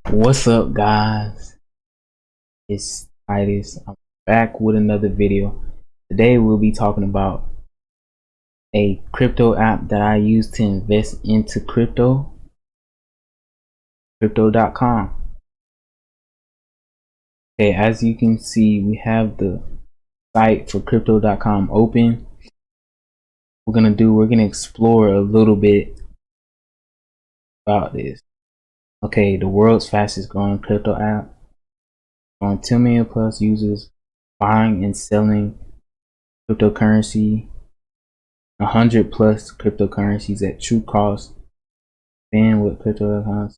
What's up, guys? It's Titus. I'm back with another video. Today we'll be talking about a crypto app that I use to invest into crypto.com. Okay, as you can see, we have the site for crypto.com open. We're gonna explore a little bit about this. Okay, the world's fastest growing crypto app, on 2 million plus users, buying and selling cryptocurrency, 100 plus cryptocurrencies at true cost. Ban with crypto.com.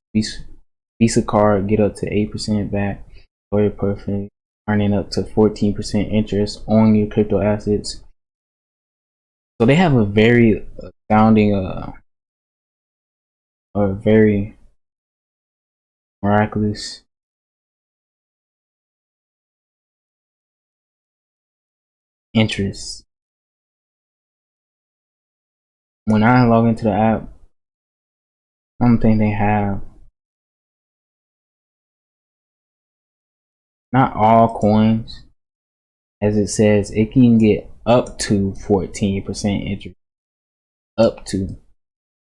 Visa card, get up to 8% back for your perfect, earning up to 14% interest on your crypto assets. So they have a very astounding or very miraculous interest. When I log into the app, I don't think they have, not all coins, as it says, it can get up to 14% interest. Up to,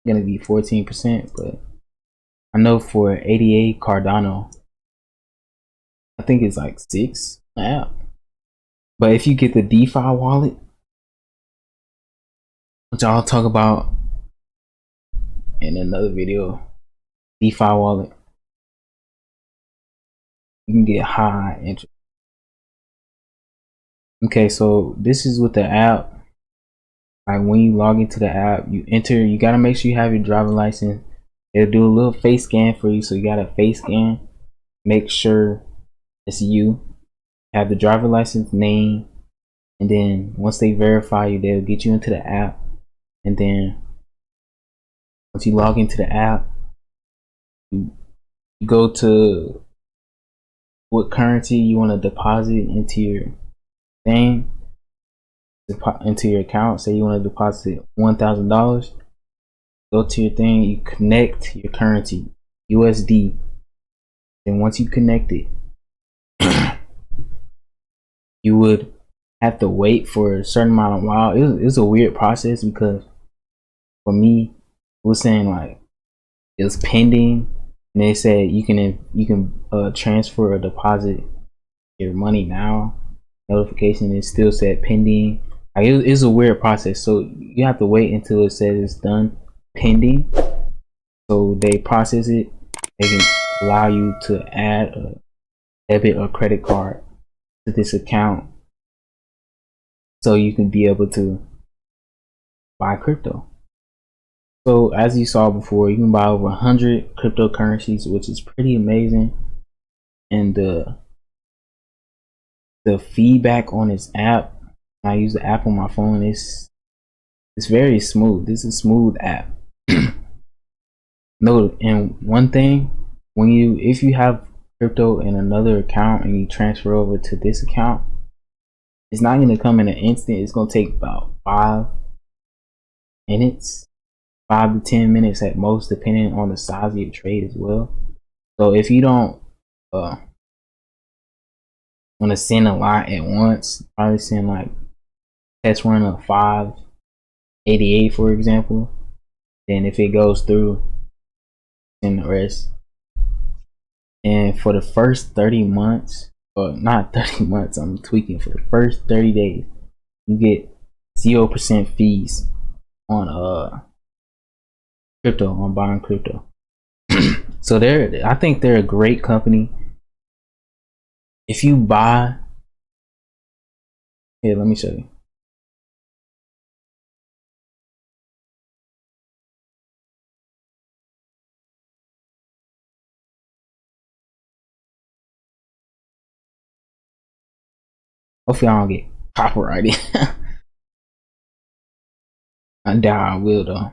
gonna be 14%, but I know for 88 Cardano, I think it's like 6 app. But if you get the DeFi wallet, which I'll talk about in another video, DeFi wallet, you can get high interest. Okay, so this is with the app. Like when you log into the app, you enter, you gotta make sure you have your driver license. It'll do a little face scan for you, so you gotta face scan, make sure it's you, have the driver license name, and then once they verify you, they'll get you into the app. And then once you log into the app, you go to what currency you want to deposit into your thing, into your account. Say you want to deposit $1,000, go to your thing, you connect your currency, USD. Then once you connect it, you would have to wait for a certain amount of while. It was a weird process because for me, it was saying like it was pending, and they said you can transfer or deposit your money now. Notification, it still said pending. Like it's a weird process, so you have to wait until it says it's done pending, so they process it. They can allow you to add a debit or credit card to this account, so you can be able to buy crypto. So as you saw before, you can buy over 100 cryptocurrencies, which is pretty amazing. And the feedback on this app, I use the app on my phone, it's very smooth. This is a smooth app. No, and one thing, if you have crypto in another account and you transfer over to this account, it's not going to come in an instant. It's going to take about 5 minutes, 5 to 10 minutes at most, depending on the size of your trade as well. So if you don't want to send a lot at once, probably send like test run of 588, for example. Then if it goes through, send the rest. And for the first 30 months, or not 30 months, I'm tweaking, for the first 30 days, you get 0% fees on crypto, on buying crypto. So I think they're a great company. If you buy, here, let me show you. Hopefully I don't get copyrighted. I doubt I will though.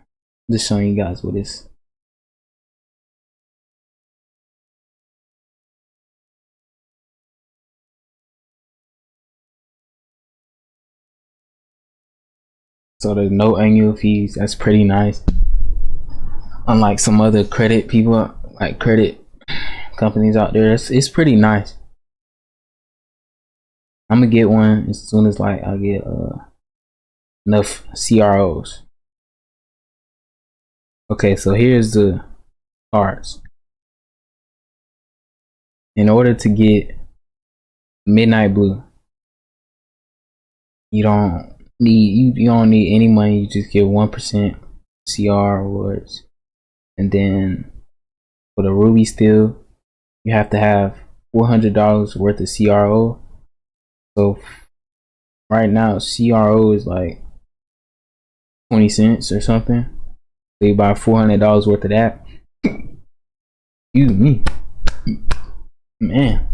Just showing you guys what this. So there's no annual fees. That's pretty nice. Unlike some other credit people, like credit companies out there. It's pretty nice. I'm gonna get one as soon as like I get enough CROs. Okay, so here's the cards. In order to get midnight blue, you don't need any money. You just get 1% CR rewards, and then for the ruby steel, you have to have $400 worth of CRO. So right now, CRO is like 20 cents or something. So you buy $400 worth of that. Excuse me, man.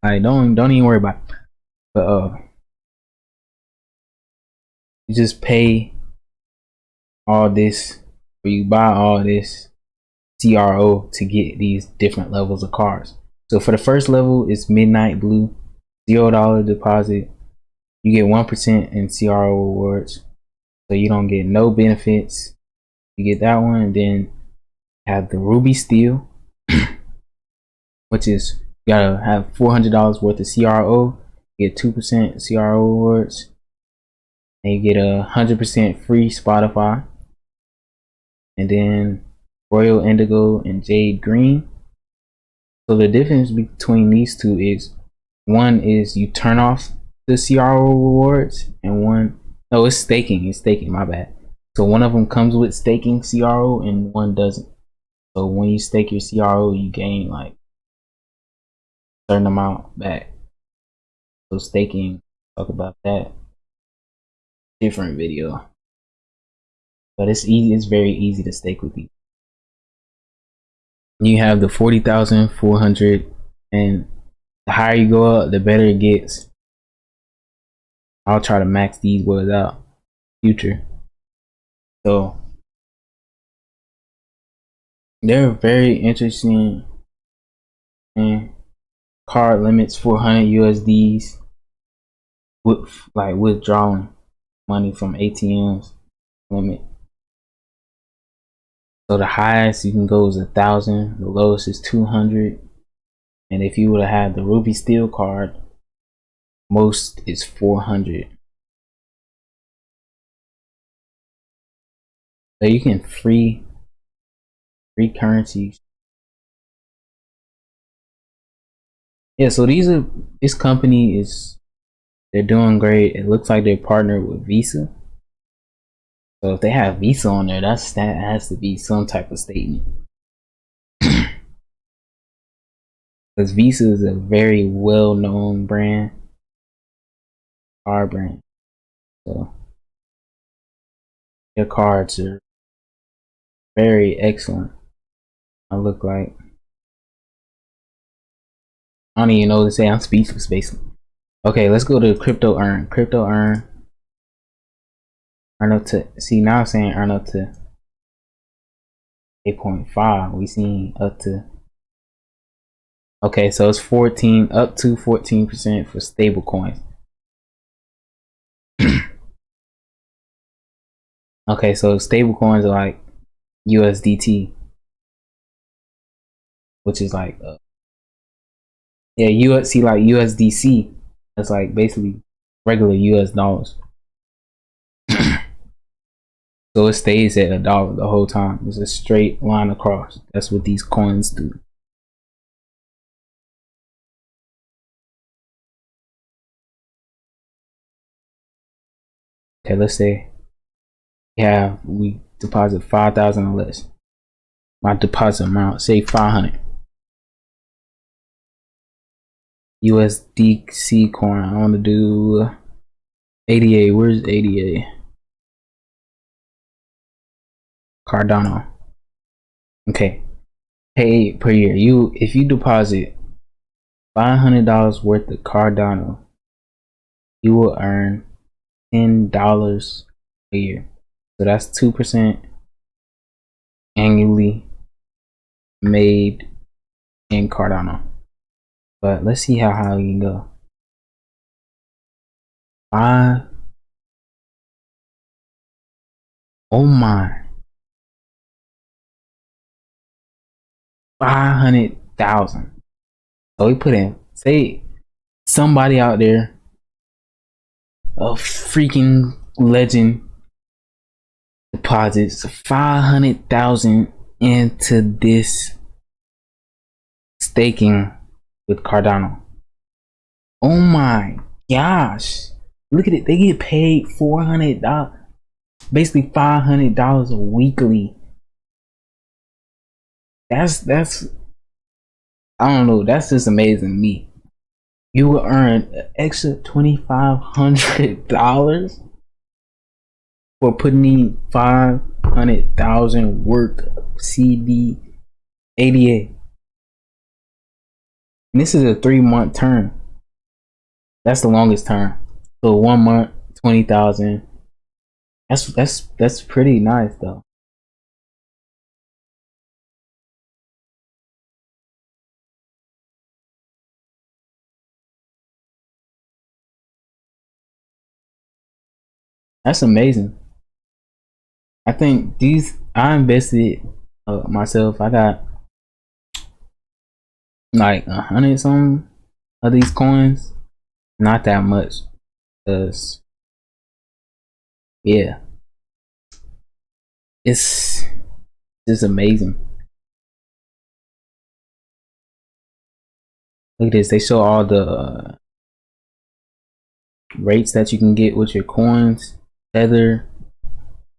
I don't even worry about it. But you just pay all this, or you buy all this CRO to get these different levels of cards. So for the first level, it's midnight blue, $0 deposit. You get 1% in CRO rewards, so you don't get no benefits. You get that one, and then have the ruby steel, which is you gotta have $400 worth of CRO. You get 2% CRO rewards, and you get 100% free Spotify, and then Royal Indigo and Jade Green. So the difference between these two is one is you turn off the CRO rewards, and one, no, it's staking. It's staking, my bad. So one of them comes with staking CRO and one doesn't. So when you stake your CRO, you gain like a certain amount back. So staking, talk about that different video. But it's easy, it's very easy to stake with these. You have the 40,400, and the higher you go up, the better it gets. I'll try to max these boys out future. So they're very interesting, and card limits 400 USDs with like withdrawing money from ATMs limit. So the highest you can go is 1,000, the lowest is 200, and if you would have had the ruby steel card, most is 400. So you can free currencies. Yeah, so this company is, they're doing great. It looks like they're partnered with Visa. So if they have Visa on there, that has to be some type of statement. Because Visa is a very well-known brand, card brand. So their cards are very excellent. I look like, I don't even know what to say. I'm speechless, basically. Okay, let's go to crypto earn. Crypto earn up to, see now I'm saying earn up to 8.5. We seen up to, okay, so it's 14 up to 14% for stable coins. Okay, so stable coins are like USDT, which is like yeah, USC, like USDC. That's like basically regular US dollars. So it stays at $1 the whole time. It's a straight line across. That's what these coins do. Okay, let's say we deposit 5,000 or less. My deposit amount, say 500 USDC coin. I want to do 88. Where's 88? Cardano. Okay, pay per year. If you deposit $500 worth of Cardano, you will earn $10 a year. So that's 2% annually made in Cardano. But let's see how high we can go. 5. Oh my. 500 400,000. So we put in, say somebody out there, a freaking legend, deposits 500,000 into this staking with Cardano. Oh my gosh, look at it. They get paid $400, basically $500 weekly. That's I don't know, that's just amazing to me. You will earn an extra $2,500 for putting in 500,000 worth of CD ADA. And this is a 3-month term. That's the longest term. So 1 month, 20,000. That's pretty nice though. That's amazing. I think I invested myself. I got like 100 some of these coins. Not that much, cause yeah, it's just amazing. Look at this. They show all the rates that you can get with your coins: Tether,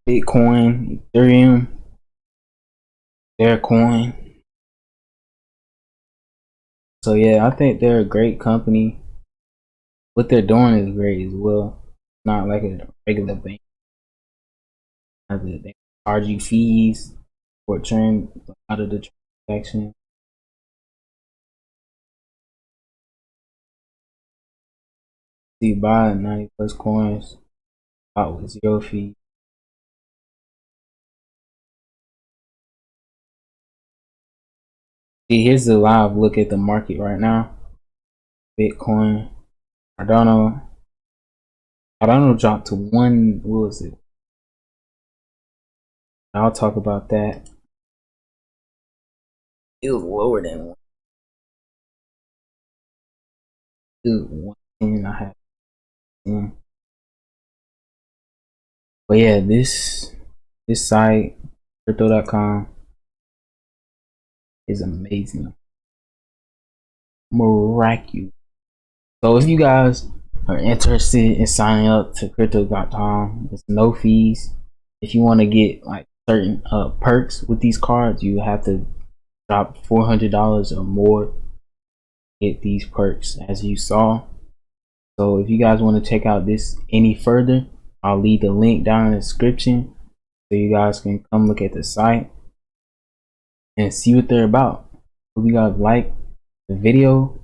Bitcoin, Ethereum, their coin. So yeah, I think they're a great company. What they're doing is great as well. Not like a regular bank. They charge you fees for turn out of the transaction. So you buy 90 plus coins out with 0 fee. See, here's a live look at the market right now. Bitcoin, Cardano dropped to one. What was it? I'll talk about that. It was lower than one. It was 110. I had 10. But yeah, this site, crypto.com, is amazing. Miraculous. So if you guys are interested in signing up to crypto.com, it's no fees. If you want to get like certain perks with these cards, you have to drop $400 or more to get these perks, as you saw. So if you guys want to check out this any further, I'll leave the link down in the description so you guys can come look at the site and see what they're about. Hope you guys like the video.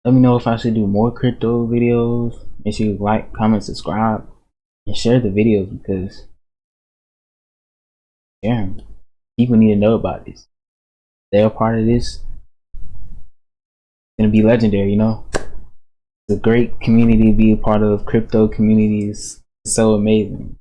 Let me know if I should do more crypto videos. Make sure you like, comment, subscribe, and share the videos, because yeah, people need to know about this. They're a part of this. It's gonna be legendary, you know. It's a great community to be a part of. Crypto community is so amazing.